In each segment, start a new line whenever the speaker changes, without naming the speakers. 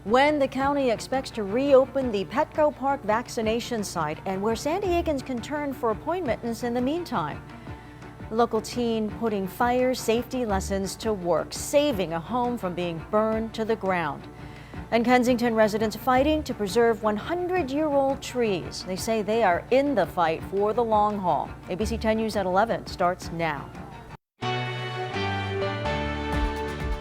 when the county expects to reopen the Petco Park vaccination site and where San Diegans can turn for appointments in the meantime. The local teen putting fire safety lessons to work, saving a home from being burned to the ground. And Kensington residents fighting to preserve 100-year-old trees. They say they are in the fight for the long haul. ABC 10 News at 11 starts now.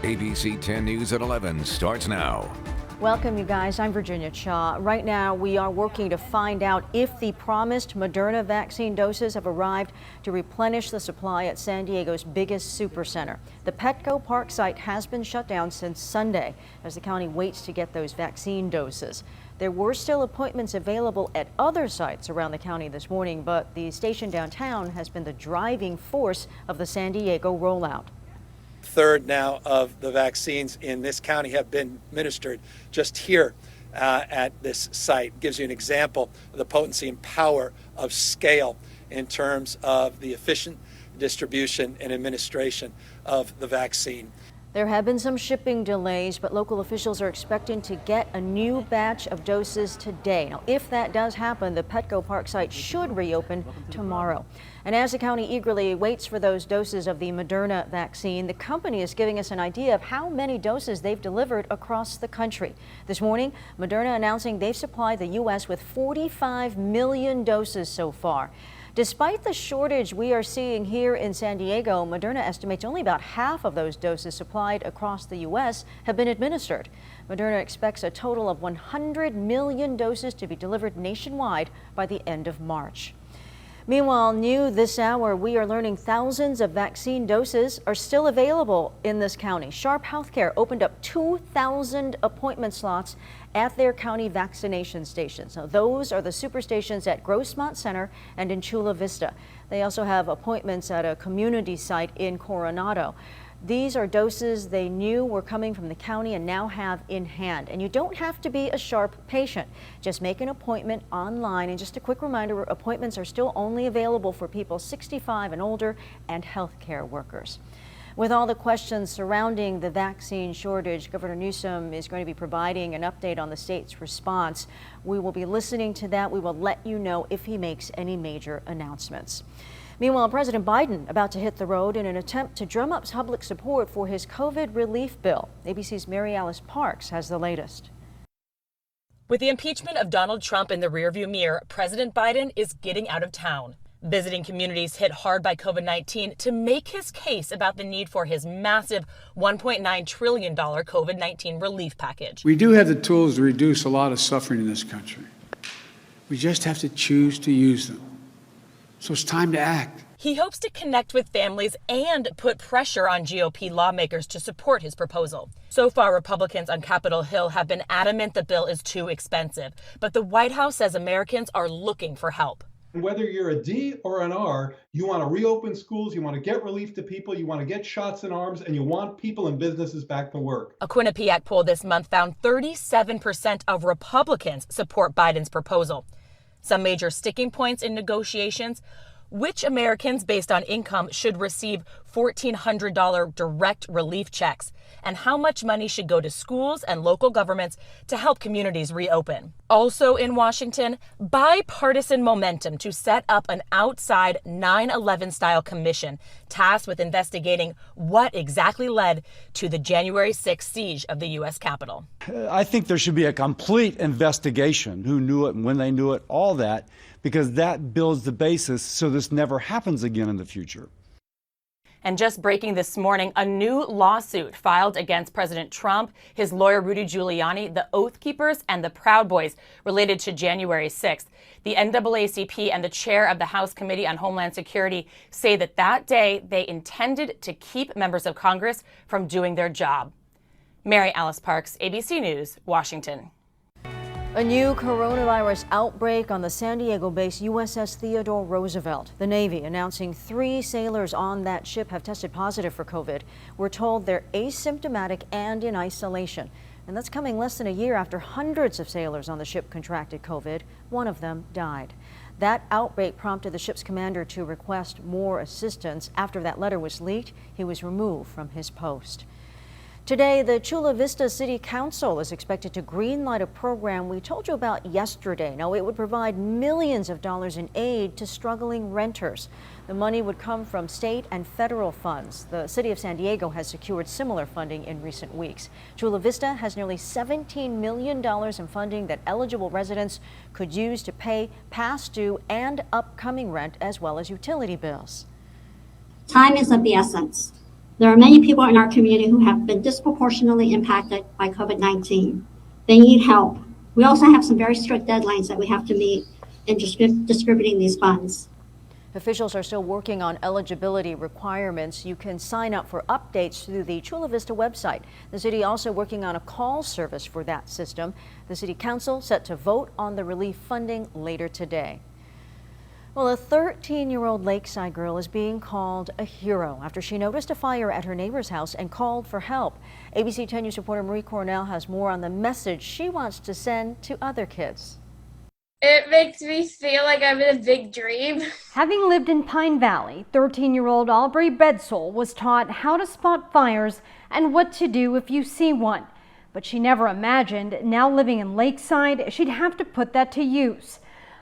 ABC 10 News at 11 starts now.
Welcome, you guys. I'm Virginia Cha. Right now, we are working to find out if the promised Moderna vaccine doses have arrived to replenish the supply at San Diego's biggest supercenter. The Petco Park site has been shut down since Sunday as the county waits to get those vaccine doses. There were still appointments available at other sites around the county this morning, but the station downtown has been the driving force of the San Diego rollout.
Third now of the vaccines in this county have been administered just here at this site. Gives you an example of the potency and power of scale in terms of the efficient distribution and administration of the vaccine.
There have been some shipping delays, but local officials are expecting to get a new batch of doses today. Now, if that does happen, the Petco Park site should reopen tomorrow. And as the county eagerly waits for those doses of the Moderna vaccine, the company is giving us an idea of how many doses they've delivered across the country. This morning, Moderna announcing they've supplied the U.S. with 45 million doses so far. Despite the shortage we are seeing here in San Diego, Moderna estimates only about half of those doses supplied across the U.S. have been administered. Moderna expects a total of 100 million doses to be delivered nationwide by the end of March. Meanwhile, new this hour, we are learning thousands of vaccine doses are still available in this county. Sharp Healthcare opened up 2,000 appointment slots at their county vaccination stations. Now, those are the super stations at Grossmont Center and in Chula, Vista. They also have appointments at a community site in Coronado. These are doses they knew were coming from the county and now have in hand. And you don't have to be a Sharp patient. Just make an appointment online. And just a quick reminder, appointments are still only available for people 65 and older and healthcare workers. With all the questions surrounding the vaccine shortage, Governor Newsom is going to be providing an update on the state's response. We will be listening to that. We will let you know if he makes any major announcements. Meanwhile, President Biden about to hit the road in an attempt to drum up public support for his COVID relief bill. ABC's Mary Alice Parks has the latest.
With the impeachment of Donald Trump in the rearview mirror, President Biden is getting out of town, visiting communities hit hard by COVID-19 to make his case about the need for his massive $1.9 trillion COVID-19 relief package.
We do have the tools to reduce a lot of suffering in this country. We just have to choose to use them. So it's time to act.
He hopes to connect with families and put pressure on GOP lawmakers to support his proposal. So far, Republicans on Capitol Hill have been adamant the bill is too expensive, but the White House says Americans are looking for help.
Whether you're a D or an R, you want to reopen schools, you want to get relief to people, you want to get shots in arms, and you want people and businesses back to work.
A Quinnipiac poll this month found 37% of Republicans support Biden's proposal. Some major sticking points in negotiations: which Americans based on income should receive $1,400 direct relief checks, and how much money should go to schools and local governments to help communities reopen. Also in Washington, bipartisan momentum to set up an outside 9/11 style commission tasked with investigating what exactly led to the January 6th siege of the U.S. Capitol.
I think there should be a complete investigation, who knew it and when they knew it, all that, because that builds the basis so this never happens again in the future.
And just breaking this morning, a new lawsuit filed against President Trump, his lawyer Rudy Giuliani, the Oath Keepers, and the Proud Boys related to January 6th. The NAACP and the chair of the House Committee on Homeland Security say that day they intended to keep members of Congress from doing their job. Mary Alice Parks, ABC News, Washington.
A new coronavirus outbreak on the San Diego-based USS Theodore Roosevelt. The Navy announcing 3 sailors on that ship have tested positive for COVID. We're told they're asymptomatic and in isolation. And that's coming less than a year after hundreds of sailors on the ship contracted COVID. One of them died. That outbreak prompted the ship's commander to request more assistance. After that letter was leaked, he was removed from his post. Today, the Chula Vista City Council is expected to greenlight a program we told you about yesterday. Now, it would provide millions of dollars in aid to struggling renters. The money would come from state and federal funds. The city of San Diego has secured similar funding in recent weeks. Chula Vista has nearly $17 million in funding that eligible residents could use to pay past due and upcoming rent, as well as utility bills.
Time is of the essence. There are many people in our community who have been disproportionately impacted by COVID-19. They need help. We also have some very strict deadlines that we have to meet in distributing these funds.
Officials are still working on eligibility requirements. You can sign up for updates through the Chula Vista website. The city also working on a call service for that system. The city council set to vote on the relief funding later today. Well, a 13-year-old Lakeside girl is being called a hero after she noticed a fire at her neighbor's house and called for help. ABC 10 News reporter Marie Cornell has more on the message she wants to send to other kids.
It makes me feel like I'm in a big dream.
Having lived in Pine Valley, 13-year-old Aubrey Bedsole was taught how to spot fires and what to do if you see one. But she never imagined, now living in Lakeside, she'd have to put that to use.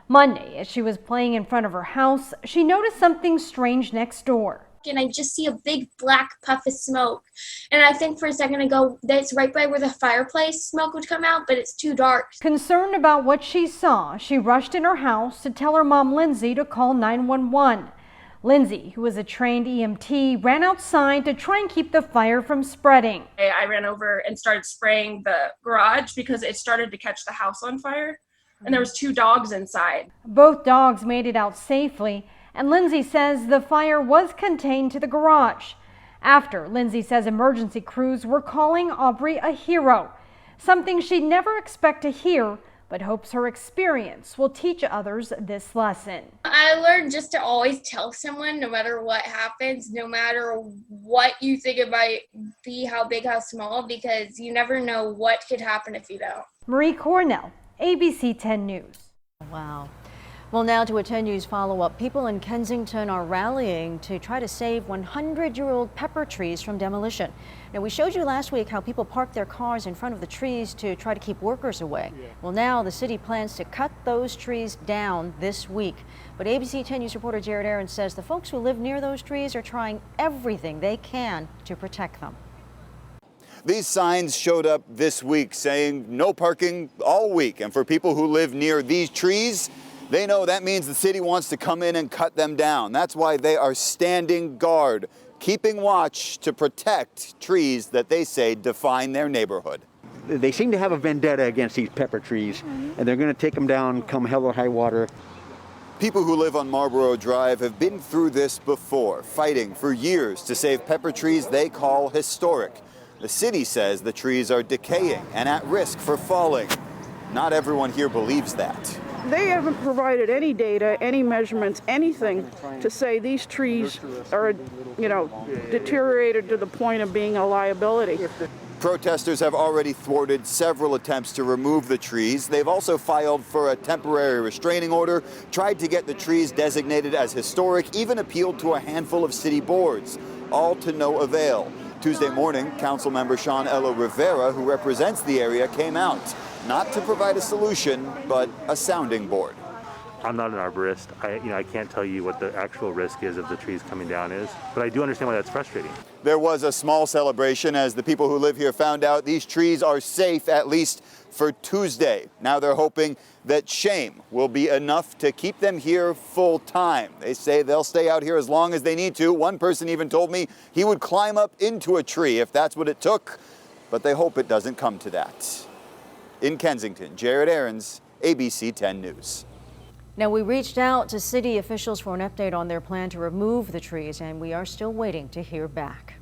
Monday, as she was playing in front of her house, she noticed something strange next door.
And I just see a big black puff of smoke. And I think for a second ago that's right by where the fireplace smoke would come out, but it's too dark.
Concerned about what she saw, she rushed in her house to tell her mom, Lindsay, to call 911. Lindsay, who is a trained EMT, ran outside to try and keep the fire from spreading.
I ran over and started spraying the garage because it started to catch the house on fire. And there was 2 dogs inside.
Both dogs made it out safely, and Lindsay says the fire was contained to the garage. After, Lindsay says emergency crews were calling Aubrey a hero, something she'd never expect to hear, but hopes her experience will teach others this lesson.
I learned just to always tell someone, no matter what happens, no matter what you think it might be, how big, how small, because you never know what could happen if you don't.
Marie Cornell, ABC 10 News.
Wow. Well, now to a 10 News follow-up. People in Kensington are rallying to try to save 100-year-old pepper trees from demolition. Now, we showed you last week how people park their cars in front of the trees to try to keep workers away. Well, now the city plans to cut those trees down this week. But ABC 10 News reporter Jared Aaron says the folks who live near those trees are trying everything they can to protect them.
These signs showed up this week saying no parking all week. And for people who live near these trees, they know that means the city wants to come in and cut them down. That's why they are standing guard, keeping watch to protect trees that they say define their neighborhood.
They seem to have a vendetta against these pepper trees, and they're going to take them down come hell or high water.
People who live on Marlboro Drive have been through this before, fighting for years to save pepper trees they call historic. The city says the trees are decaying and at risk for falling. Not everyone here believes that.
They haven't provided any data, any measurements, anything to say these trees are, deteriorated to the point of being a liability.
Protesters have already thwarted several attempts to remove the trees. They've also filed for a temporary restraining order, tried to get the trees designated as historic, even appealed to a handful of city boards, all to no avail. Tuesday morning, Councilmember Sean Ella Rivera, who represents the area, came out, not to provide a solution, but a sounding board.
I'm not an arborist. I can't tell you what the actual risk is of the trees coming down is, but I do understand why that's frustrating.
There was a small celebration as the people who live here found out these trees are safe, at least for Tuesday. Now they're hoping that shame will be enough to keep them here full time. They say they'll stay out here as long as they need to. One person even told me he would climb up into a tree if that's what it took, but they hope it doesn't come to that. In Kensington, Jared Aarons, ABC 10 News.
Now, we reached out to city officials for an update on their plan to remove the trees, and we are still waiting to hear back.